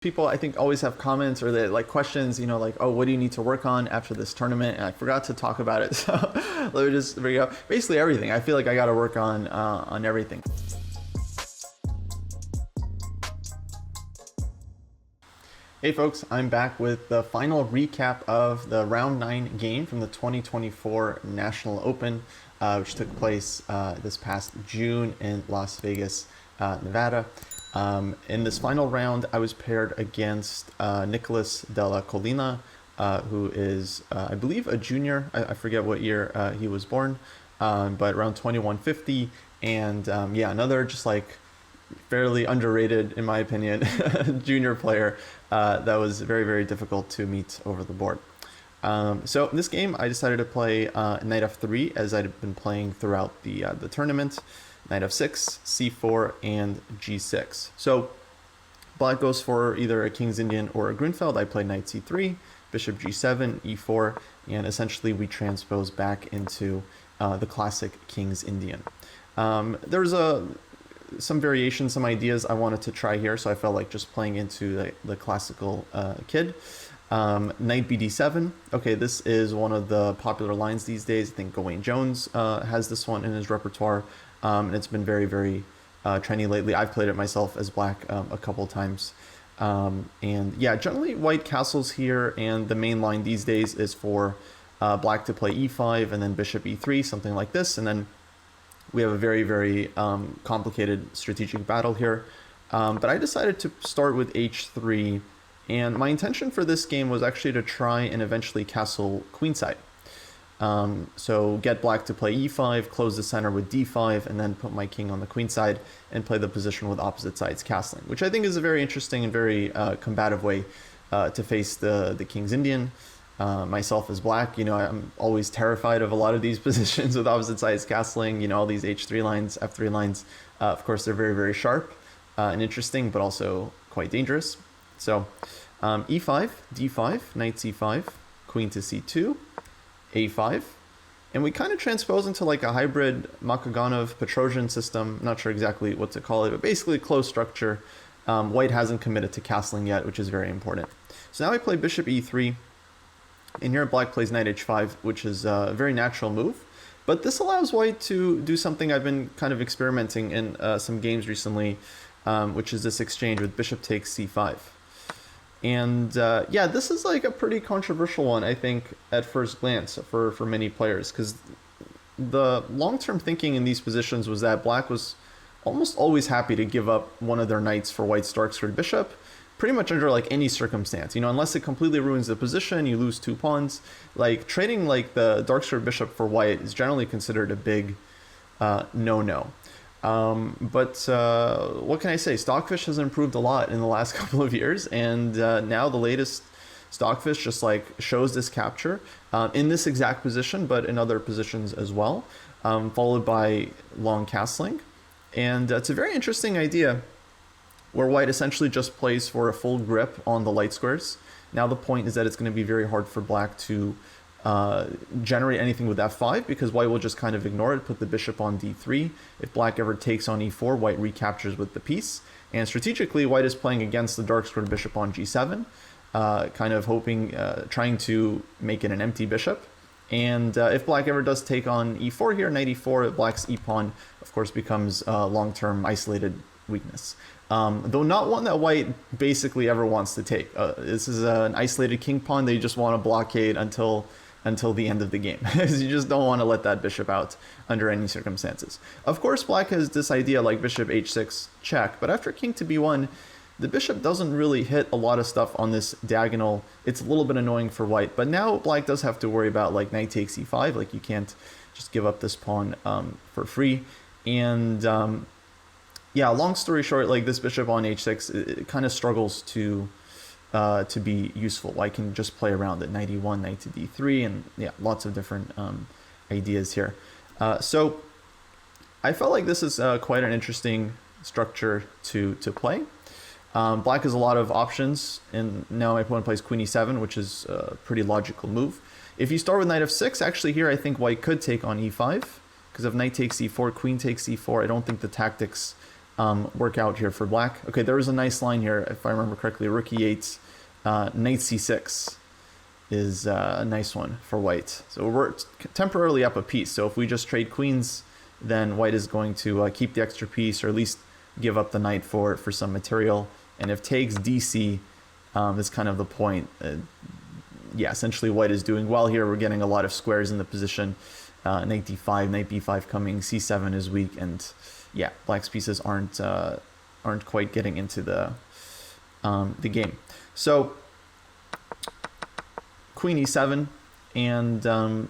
People I think always have comments or they like questions, like, oh, what do you need to work on after this tournament? And I forgot to talk about it, so let me just bring up basically everything. I feel like I got to work on everything. Hey folks, I'm back with the final recap of the round 9 game from the 2024 National Open, which took place this past June in Las Vegas, Nevada. In this final round, I was paired against Nicolas de la Colina, who is, I believe, a junior. I forget what year he was born, but around 2150. And yeah, another just like fairly underrated, in my opinion, junior player that was very, very difficult to meet over the board. So in this game, I decided to play knight f3 as I'd been playing throughout the tournament. Knight f6, c4, and g6. So black goes for either a King's Indian or a Grunfeld. I played knight c3, bishop g7, e4, and essentially we transpose back into the classic King's Indian. There's some variations, some ideas I wanted to try here, so I felt like just playing into the classical kid. Knight bd7. Okay, this is one of the popular lines these days. I think Gawain Jones has this one in his repertoire. And it's been very, very trendy lately. I've played it myself as black a couple times. And yeah, generally white castles here, and the main line these days is for black to play e5 and then bishop e3, something like this. And then we have a very, very complicated strategic battle here. But I decided to start with h3, and my intention for this game was actually to try and eventually castle queenside. So get black to play e5, close the center with d5, and then put my king on the queen side and play the position with opposite sides castling, which I think is a very interesting and very combative way to face the King's Indian. Myself as black, I'm always terrified of a lot of these positions with opposite sides castling, all these h3 lines, f3 lines. Of course, they're very, very sharp and interesting, but also quite dangerous. So e5, d5, knight c5, queen to c2, a5, and we kind of transpose into like a hybrid Makaganov-Petrosian system. Not sure exactly what to call it, but basically closed structure. White hasn't committed to castling yet, which is very important. So now I play bishop e3, and here black plays knight h5, which is a very natural move. But this allows white to do something I've been kind of experimenting in some games recently, which is this exchange with bishop takes c5. And yeah, this is like a pretty controversial one, I think, at first glance for many players, because the long-term thinking in these positions was that black was almost always happy to give up one of their knights for white's dark-squared bishop, pretty much under like any circumstance. Unless it completely ruins the position, you lose 2 pawns. Like trading like the dark-squared bishop for white is generally considered a big no-no. But what can I say? Stockfish has improved a lot in the last couple of years, and now the latest Stockfish just like shows this capture in this exact position, but in other positions as well, followed by long castling. And it's a very interesting idea where white essentially just plays for a full grip on the light squares. Now the point is that it's going to be very hard for black to generate anything with f5, because white will just kind of ignore it, put the bishop on d3. If black ever takes on e4, white recaptures with the piece. And strategically, white is playing against the dark squared bishop on g7, kind of hoping, trying to make it an empty bishop. And if black ever does take on e4 here, knight e4, black's e-pawn, of course, becomes a long-term isolated weakness. Though not one that white basically ever wants to take. This is an isolated king pawn that you just want to blockade until the end of the game, because you just don't want to let that bishop out under any circumstances. Of course, black has this idea like bishop h6 check, but after king to b1, the bishop doesn't really hit a lot of stuff on this diagonal. It's a little bit annoying for white, but now black does have to worry about like knight takes e5, like you can't just give up this pawn for free. And yeah, long story short, like this bishop on h6, it kind of struggles to be useful. White can just play around it, knight e1, knight to d3, and yeah, lots of different ideas here. So I felt like this is quite an interesting structure to play. Black has a lot of options, and now my opponent plays queen e7, which is a pretty logical move. If you start with knight f6, actually here I think white could take on e5, because if knight takes e4, queen takes e4, I don't think the tactics work out here for black. Okay, there was a nice line here, if I remember correctly. Rook e8, knight c6 is a nice one for white. So we're temporarily up a piece. So if we just trade queens, then white is going to keep the extra piece, or at least give up the knight for some material. And if takes dc is kind of the point. Yeah, essentially white is doing well here. We're getting a lot of squares in the position. Knight d5, knight b5 coming, c7 is weak, and yeah, black's pieces aren't quite getting into the game. So queen e7, and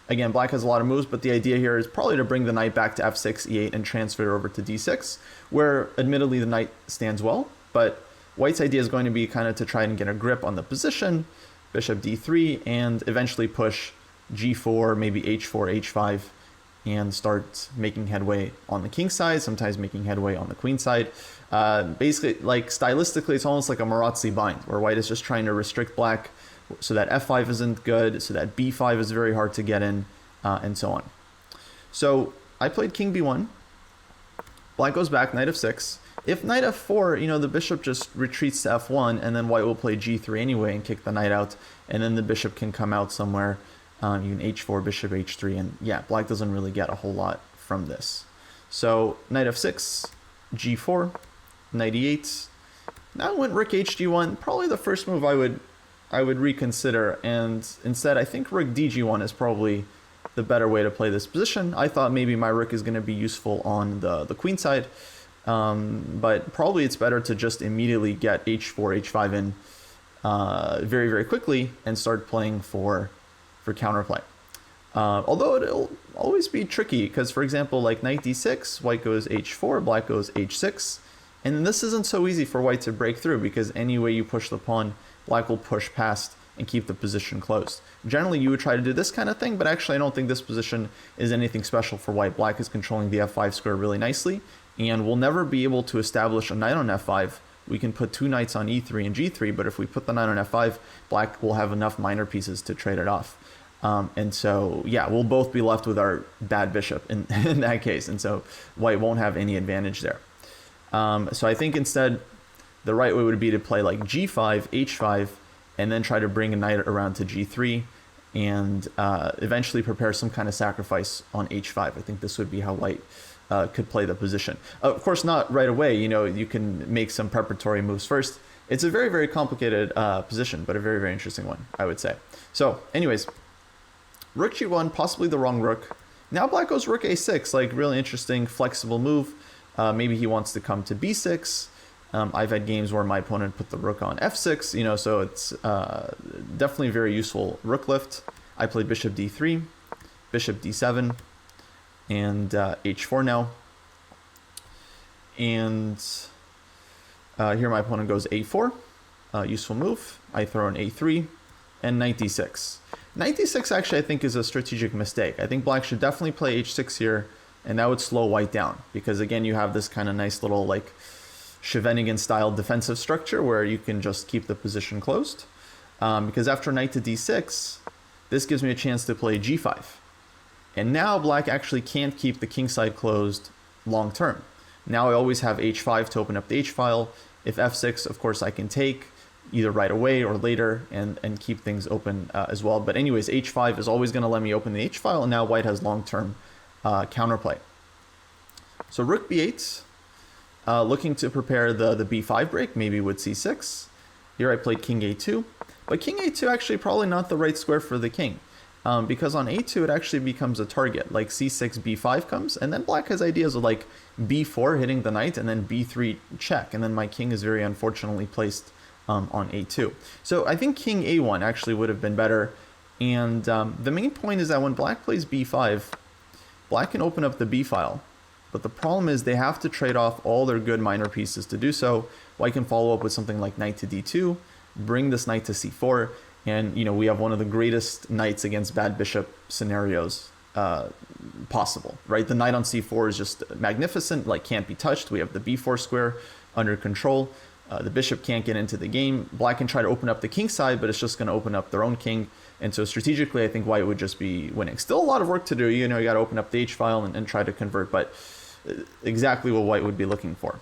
again, black has a lot of moves, but the idea here is probably to bring the knight back to f6, e8, and transfer it over to d6, where admittedly the knight stands well, but white's idea is going to be kind of to try and get a grip on the position, bishop d3, and eventually push g4, maybe h4, h5, and start making headway on the king side, sometimes making headway on the queen side. Basically, like stylistically, it's almost like a Marazzi bind, where white is just trying to restrict black so that f5 isn't good, so that b5 is very hard to get in, and so on. So I played king b1. Black goes back, knight f6. If knight f4, the bishop just retreats to f1, and then white will play g3 anyway and kick the knight out, and then the bishop can come out somewhere. You can h4, bishop h3, and yeah, black doesn't really get a whole lot from this. So knight f6, g4, knight e8. Now I went rook hg1, probably the first move I would reconsider, and instead I think rook dg1 is probably the better way to play this position. I thought maybe my rook is going to be useful on the queen side, but probably it's better to just immediately get h4, h5 in very, very quickly and start playing for counterplay. Although it'll always be tricky, because for example, like knight d6, white goes h4, black goes h6, and this isn't so easy for white to break through, because any way you push the pawn, black will push past and keep the position closed. Generally, you would try to do this kind of thing, but actually I don't think this position is anything special for white. Black is controlling the f5 square really nicely, and we'll never be able to establish a knight on f5. We can put two knights on e3 and g3, but if we put the knight on f5, black will have enough minor pieces to trade it off. And so, yeah, we'll both be left with our bad bishop in that case, and so white won't have any advantage there. So I think instead, the right way would be to play like g5, h5, and then try to bring a knight around to g3, and eventually prepare some kind of sacrifice on h5. I think this would be how white could play the position. Of course, not right away. You can make some preparatory moves first. It's a very, very complicated position, but a very, very interesting one, I would say. So anyways, rook g1, possibly the wrong rook. Now black goes rook a6, like really interesting, flexible move. Maybe he wants to come to b6. I've had games where my opponent put the rook on f6, so it's definitely very useful rook lift. I played bishop d3, bishop d7, and h4 now. And here my opponent goes a4, useful move. I throw in a3, and knight d6. Knight d6 actually I think is a strategic mistake. I think black should definitely play h6 here, and that would slow white down, because again you have this kind of nice little like Scheveningen style defensive structure where you can just keep the position closed. Because after knight to d6, this gives me a chance to play g5. And now black actually can't keep the king side closed long term. Now I always have h5 to open up the h-file. If f6, of course, I can take either right away or later and keep things open as well. But anyways, h5 is always going to let me open the h-file, and now white has long-term counterplay. So rook b8, looking to prepare the b5 break, maybe with c6. Here I played king a2, but king a2 actually probably not the right square for the king, because on a2 it actually becomes a target, like c6, b5 comes, and then black has ideas of like b4 hitting the knight, and then b3 check, and then my king is very unfortunately placed on a2. So I think king a1 actually would have been better, and the main point is that when black plays b5, black can open up the b file, but the problem is they have to trade off all their good minor pieces to do so. White can follow up with something like knight to d2, bring this knight to c4, and we have one of the greatest knights against bad bishop scenarios possible, right? The knight on c4 is just magnificent, like can't be touched. We have the b4 square under control. The bishop can't get into the game. Black can try to open up the king side, but it's just going to open up their own king. And so strategically, I think white would just be winning. Still a lot of work to do. You got to open up the h-file and try to convert. But exactly what white would be looking for.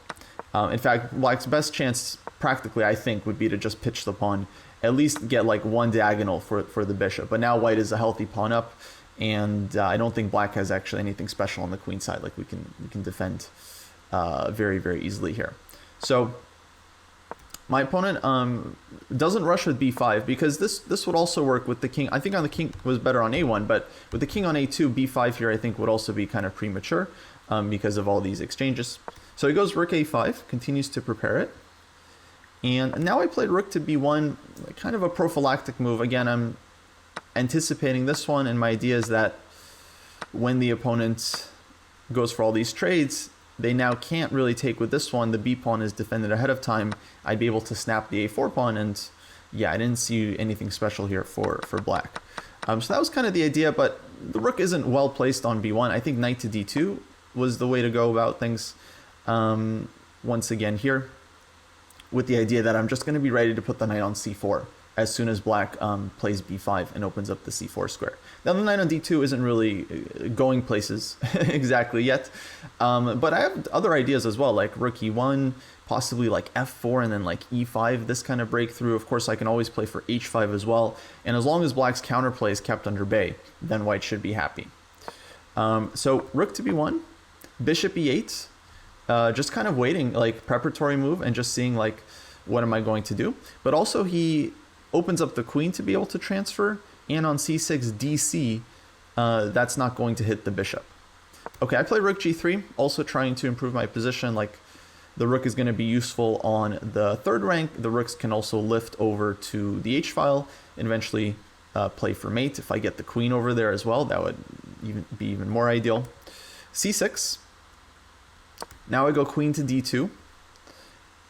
In fact, black's best chance, practically, I think, would be to just pitch the pawn, at least get like one diagonal for the bishop. But now white is a healthy pawn up, and I don't think black has actually anything special on the queen side. Like we can defend very, very easily here. So my opponent doesn't rush with b5 because this would also work with the king. I think on the king was better on a1, but with the king on a2, b5 here I think would also be kind of premature because of all these exchanges. So he goes rook a5, continues to prepare it. And now I played rook to b1, kind of a prophylactic move. Again, I'm anticipating this one, and my idea is that when the opponent goes for all these trades, they now can't really take with this one. The b pawn is defended ahead of time. I'd be able to snap the a4 pawn, and yeah, I didn't see anything special here for black. So that was kind of the idea, but the rook isn't well placed on b1. I think knight to d2 was the way to go about things. Once again here, with the idea that I'm just going to be ready to put the knight on c4 as soon as black plays b5 and opens up the c4 square. Now the knight on d2 isn't really going places exactly yet, but I have other ideas as well, like rook e1, possibly like f4 and then like e5, this kind of breakthrough. Of course, I can always play for h5 as well, and as long as black's counterplay is kept under bay, then white should be happy. So rook to b1, bishop e8, just kind of waiting, like preparatory move and just seeing like what am I going to do. But also he opens up the queen to be able to transfer, and on c6 dc, that's not going to hit the bishop. Okay, I play rook g3, also trying to improve my position. Like the rook is going to be useful on the third rank. The rooks can also lift over to the h-file and eventually play for mate. If I get the queen over there as well, that would be even more ideal. c6. Now I go queen to d2,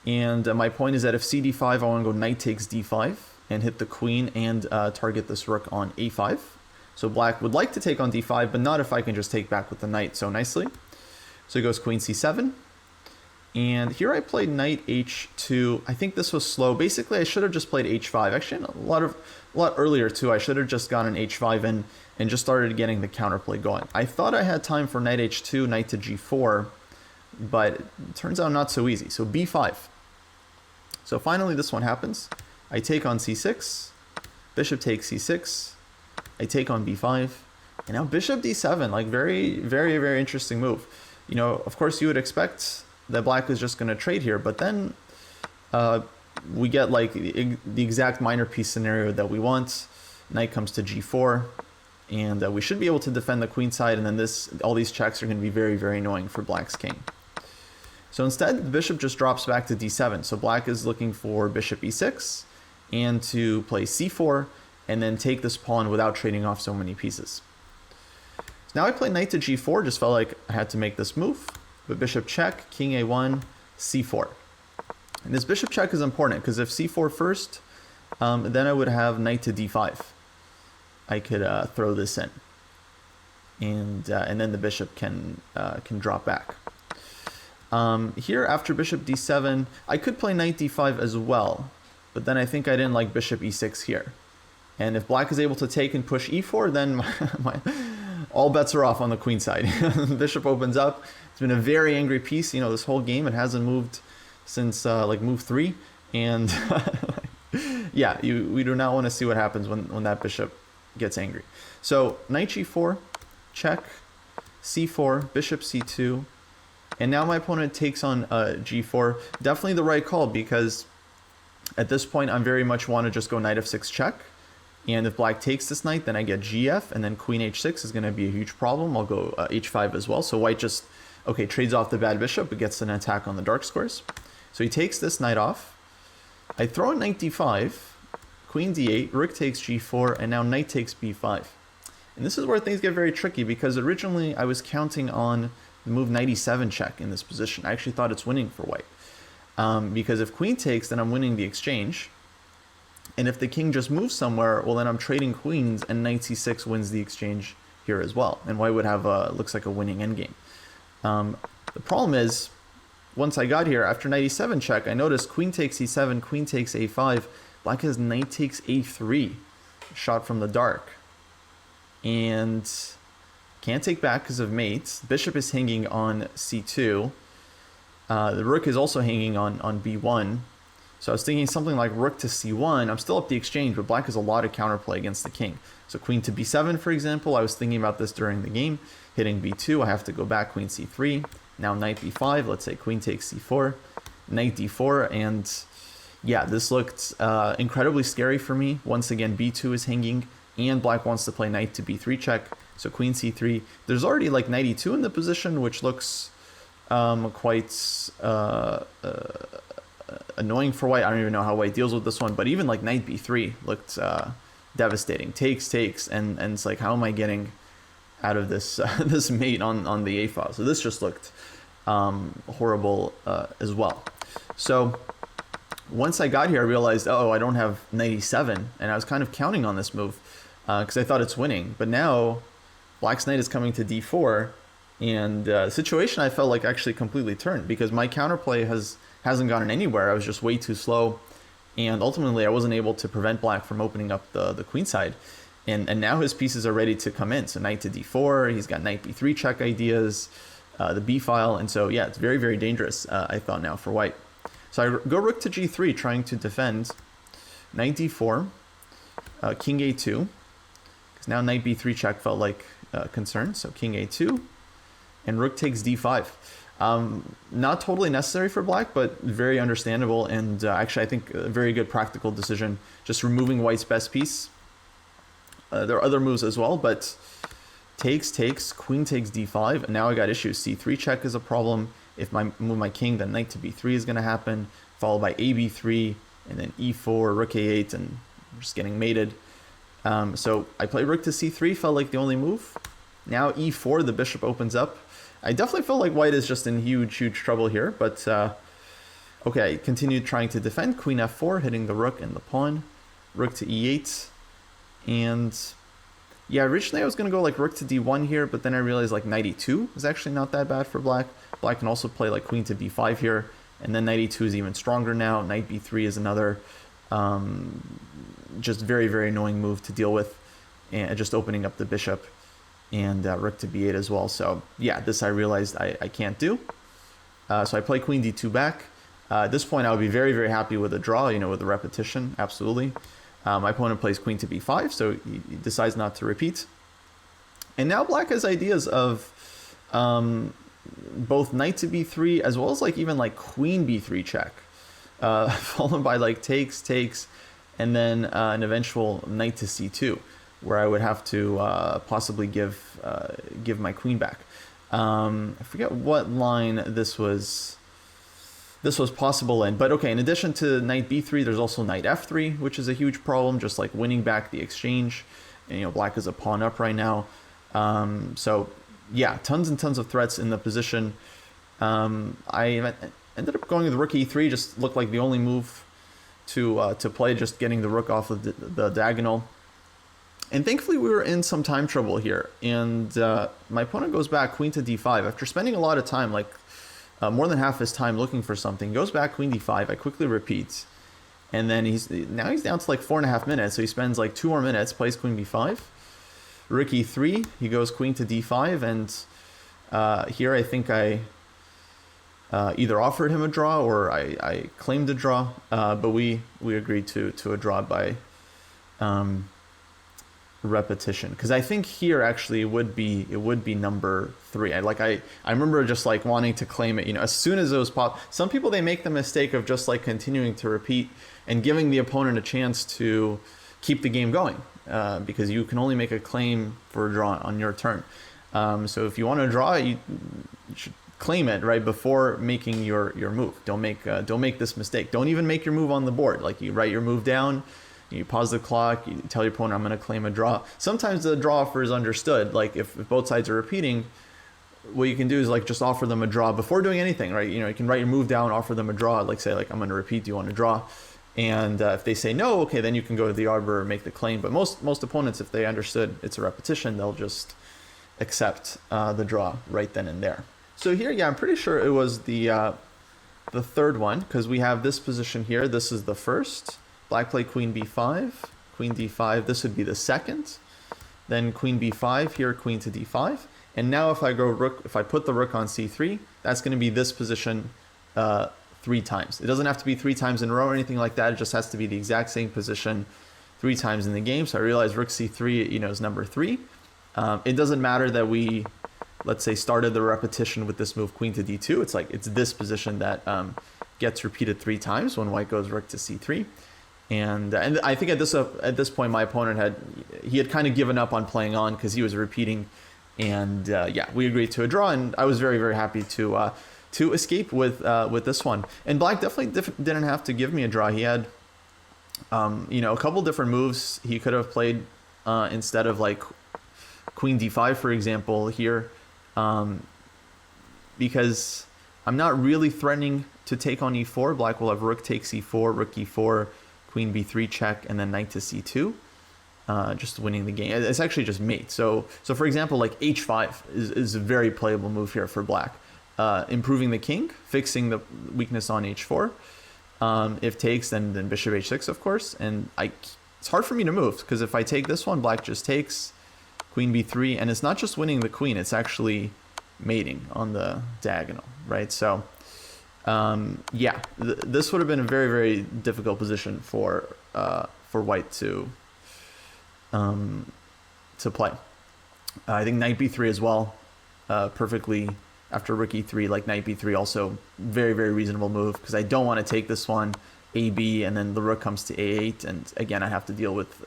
and my point is that if cd5, I want to go knight takes d5 and hit the queen and target this rook on a5. So black would like to take on d5, but not if I can just take back with the knight so nicely. So he goes queen c7, and here I played knight h2. I think this was slow. Basically, I should have just played h5. Actually, a lot earlier too. I should have just gone an h5 and just started getting the counterplay going. I thought I had time for knight h2, knight to g4, but it turns out not so easy. So b5. So finally this one happens. I take on c6, bishop takes c6, I take on b5, and now bishop d7, like very, very, very interesting move. You know, of course you would expect that black is just going to trade here, but then we get like the exact minor piece scenario that we want. Knight comes to g4, and we should be able to defend the queen side, and then all these checks are going to be very, very annoying for black's king. So instead, the bishop just drops back to d7. So black is looking for bishop e6 and to play c4 and then take this pawn without trading off so many pieces. So now I play knight to g4, just felt like I had to make this move. But bishop check, king a1, c4. And this bishop check is important because if c4 first, then I would have knight to d5. I could throw this in. And then the bishop can drop back. Here, after bishop d7, I could play knight d5 as well, but then I think I didn't like bishop e6 here. And if black is able to take and push e4, then all bets are off on the queen side. Bishop opens up. It's been a very angry piece, you know, this whole game. It hasn't moved since like move 3, and yeah, we do not want to see what happens when that bishop gets angry. So knight g4, check, c4, bishop c2. And now my opponent takes on g4. Definitely the right call, because at this point I very much want to just go knight f6 check. And if black takes this knight, then I get gf, and then queen h6 is going to be a huge problem. I'll go h5 as well. So white just, okay, trades off the bad bishop, but gets an attack on the dark squares. So he takes this knight off. I throw in knight d5, queen d8, rook takes g4, and now knight takes b5. And this is where things get very tricky, because originally I was counting on the move knight e7 check in this position. I actually thought it's winning for white. Because if queen takes, then I'm winning the exchange. And if the king just moves somewhere, well, then I'm trading queens, and knight c6 wins the exchange here as well. And white would have looks like a winning endgame. The problem is, once I got here, after knight e7 check, I noticed queen takes e7, queen takes a5, black has knight takes a3, shot from the dark. And Can't take back because of mates. Bishop is hanging on c2. The rook is also hanging on b1. So I was thinking something like rook to c1. I'm still up the exchange, but black has a lot of counterplay against the king. So queen to b7, for example. I was thinking about this during the game. Hitting b2, I have to go back, queen c3. Now knight b5. Let's say queen takes c4. Knight d4. And yeah, this looked incredibly scary for me. Once again, b2 is hanging, and black wants to play knight to b3 check. So queen c3. There's already like knight e2 in the position, which looks quite annoying for white. I don't even know how white deals with this one, but even like knight b3 looked devastating. Takes, and it's like, how am I getting out of this this mate on the a file? So this just looked horrible as well. So once I got here, I realized, oh, I don't have knight e7, and I was kind of counting on this move because I thought it's winning. But now black's knight is coming to d4, and the situation I felt like actually completely turned because my counterplay hasn't gotten anywhere. I was just way too slow, and ultimately I wasn't able to prevent black from opening up the queen side. And now his pieces are ready to come in. So knight to d4, he's got knight b3 check ideas, the b file, and so yeah, it's very, very dangerous, I thought, now for white. So I go rook to g3, trying to defend. Knight d4, king a2, because now knight b3 check felt like concern. So king a2, and rook takes d5. Not totally necessary for black, but very understandable, and actually I think a very good practical decision, just removing white's best piece. There are other moves as well, but takes, queen takes d5, and now I got issues. c3 check is a problem. If I move my king, then knight to b3 is going to happen, followed by a b3, and then e4, rook a8, and we're just getting mated. So I play rook to c3, felt like the only move. Now e4, the bishop opens up. I definitely feel like white is just in huge trouble here, but okay, continued trying to defend. Queen f4, hitting the rook and the pawn. Rook to e8, and yeah, originally I was going to go like rook to d1 here, but then I realized like knight e2 is actually not that bad for black. Black can also play like queen to b5 here, and then knight e2 is even stronger now. Knight b3 is another just very annoying move to deal with, and just opening up the bishop, and rook to b8 as well. So yeah, this I realized I can't do. So I play queen d2 back. At this point I would be very happy with a draw, with a repetition, absolutely. My opponent plays queen to b5, so he decides not to repeat. And now black has ideas of both knight to b3 as well as like even like queen b3 check, followed by like takes, and then an eventual knight to c2, where I would have to possibly give my queen back. I forget what line this was possible in, but okay, in addition to knight b3, there's also knight f3, which is a huge problem, just like winning back the exchange. And black is a pawn up right now. So yeah, tons and tons of threats in the position. I ended up going with rook e3, just looked like the only move to play, just getting the rook off of the diagonal. And thankfully we were in some time trouble here, and my opponent goes back queen to d5 after spending a lot of time, like more than half his time looking for something. Goes back queen d5. I quickly repeat, and then he's down to like 4.5 minutes, so he spends like 2 more minutes, plays queen b5. Rook e3, he goes queen to d5, and here I think I either offered him a draw or I claimed a draw, but we agreed to a draw by repetition, because I think here actually it would be number 3. I remember just like wanting to claim it, as soon as it was pop. Some people, they make the mistake of just like continuing to repeat and giving the opponent a chance to keep the game going, because you can only make a claim for a draw on your turn. So if you want to draw, you should claim it right before making your move. Don't make this mistake. Don't even make your move on the board. Like, you write your move down, you pause the clock, you tell your opponent, I'm going to claim a draw. Sometimes the draw offer is understood. Like if both sides are repeating, what you can do is like just offer them a draw before doing anything, right? You can write your move down, offer them a draw, like say like, I'm going to repeat, do you want to draw? And if they say no, okay, then you can go to the arbiter and make the claim. But most opponents, if they understood it's a repetition, they'll just accept the draw right then and there. So here, yeah, I'm pretty sure it was the third one, because we have this position here. This is the first. Black played queen b5, queen d5. This would be the second. Then queen b5 here, queen to d5. And now if I put the rook on c3, that's going to be this position 3 times. It doesn't have to be 3 times in a row or anything like that. It just has to be the exact same position 3 times in the game. So I realize rook c3, is number 3. It doesn't matter that we, let's say, started the repetition with this move queen to d2. It's like it's this position that gets repeated 3 times when white goes rook to c3. And I think at this point my opponent had kind of given up on playing on because he was repeating. And we agreed to a draw, and I was very, very happy to escape with this one. And black definitely didn't have to give me a draw. He had a couple different moves he could have played instead of like queen d5, for example, here, because I'm not really threatening to take on e4. Black will have rook takes e4, rook e4, queen b3 check, and then knight to c2. Just winning the game. It's actually just mate. So for example, like h5 is a very playable move here for black. Improving the king, fixing the weakness on h4. If takes, then bishop h6, of course. And it's hard for me to move because if I take this one, black just takes, queen b3, and it's not just winning the queen, it's actually mating on the diagonal, right? So this would have been a very, very difficult position for white to play. I think knight b3 as well, perfectly after rook e3, like knight b3 also very, very reasonable move because I don't want to take this one ab and then the rook comes to a8, and again I have to deal with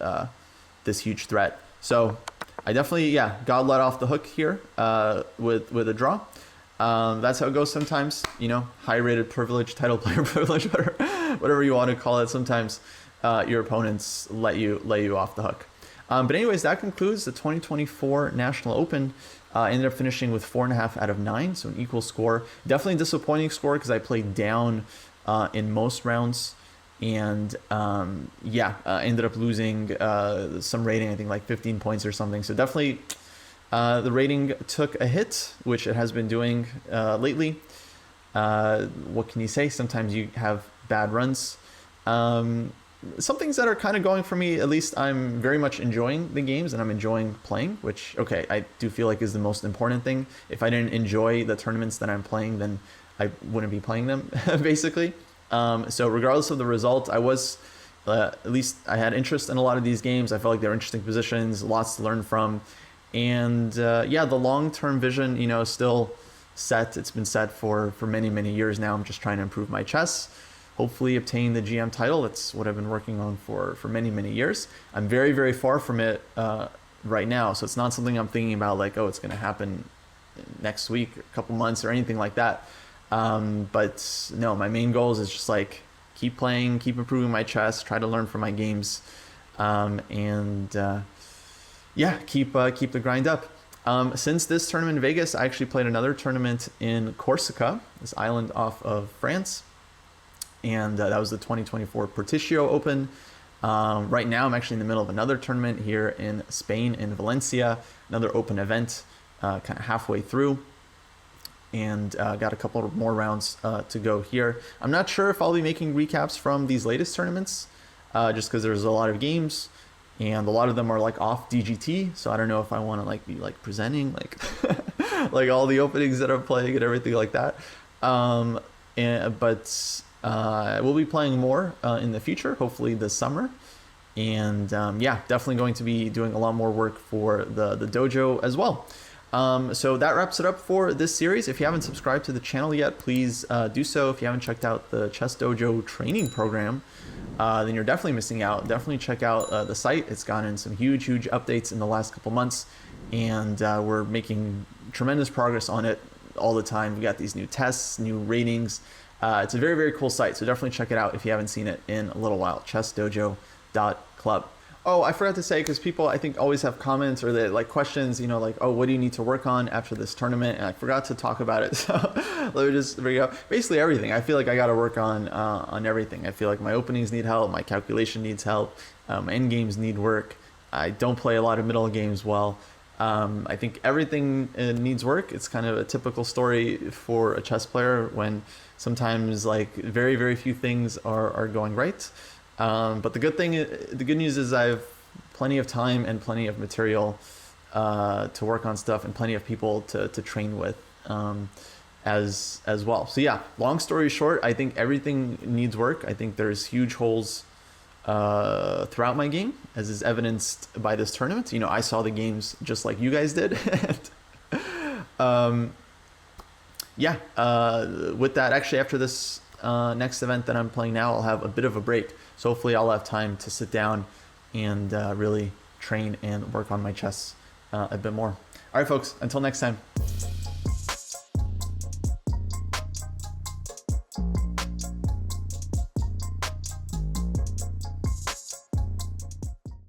this huge threat. So I definitely got let off the hook here with a draw. That's how it goes sometimes, high rated privilege, title player privilege, whatever you want to call it. Sometimes your opponents let you off the hook. But anyways, that concludes the 2024 National Open. Ended up finishing with 4.5 out of 9, so an equal score. Definitely a disappointing score because I played down in most rounds, and ended up losing some rating, I think like 15 points or something. So definitely the rating took a hit, which it has been doing lately. What can you say? Sometimes you have bad runs. Some things that are kind of going for me, at least I'm very much enjoying the games and I'm enjoying playing, which, okay, I do feel like is the most important thing. If I didn't enjoy the tournaments that I'm playing, then I wouldn't be playing them, basically. So regardless of the result, I was, at least I had interest in a lot of these games. I felt like they were interesting positions, lots to learn from. And the long-term vision, is still set. It's been set for many, many years now. I'm just trying to improve my chess. Hopefully obtain the GM title. That's what I've been working on for many, many years. I'm very, very far from it right now. So it's not something I'm thinking about like, oh, it's going to happen next week, or a couple months, or anything like that. But no, my main goals is just like keep playing, keep improving my chess, try to learn from my games, keep the grind up. Since this tournament in Vegas, I actually played another tournament in Corsica, this island off of France. And that was the 2024 Porticcio Open. Right now, I'm actually in the middle of another tournament here in Spain, in Valencia, another open event, kind of halfway through. And got a couple more rounds to go here. I'm not sure if I'll be making recaps from these latest tournaments, just because there's a lot of games, and a lot of them are like off DGT. So I don't know if I want to like be like presenting like like all the openings that I'm playing and everything like that. We'll be playing more in the future, hopefully this summer. And definitely going to be doing a lot more work for the dojo as well. So that wraps it up for this series. If you haven't subscribed to the channel yet, please do so. If you haven't checked out the ChessDojo training program, then you're definitely missing out. Definitely check out the site. It's gotten some huge updates in the last couple months, and we're making tremendous progress on it all the time. We got these new tests, new ratings. It's a very, very cool site, so definitely check it out if you haven't seen it in a little while. ChessDojo.club. Oh, I forgot to say, because people, I think, always have comments or they like questions, like, oh, what do you need to work on after this tournament? And I forgot to talk about it, so let me just bring it up. Basically everything. I feel like I got to work on everything. I feel like my openings need help, my calculation needs help, my end games need work. I don't play a lot of middle games well. I think everything needs work. It's kind of a typical story for a chess player when sometimes like very, very few things are going right. But the good news is I have plenty of time and plenty of material to work on stuff and plenty of people to train with as well. So yeah, long story short, I think everything needs work. I think there's huge holes throughout my game, as is evidenced by this tournament. You know, I saw the games just like you guys did. Yeah, with that, actually, after this next event that I'm playing now, I'll have a bit of a break. So hopefully I'll have time to sit down and really train and work on my chess a bit more. All right, folks, until next time.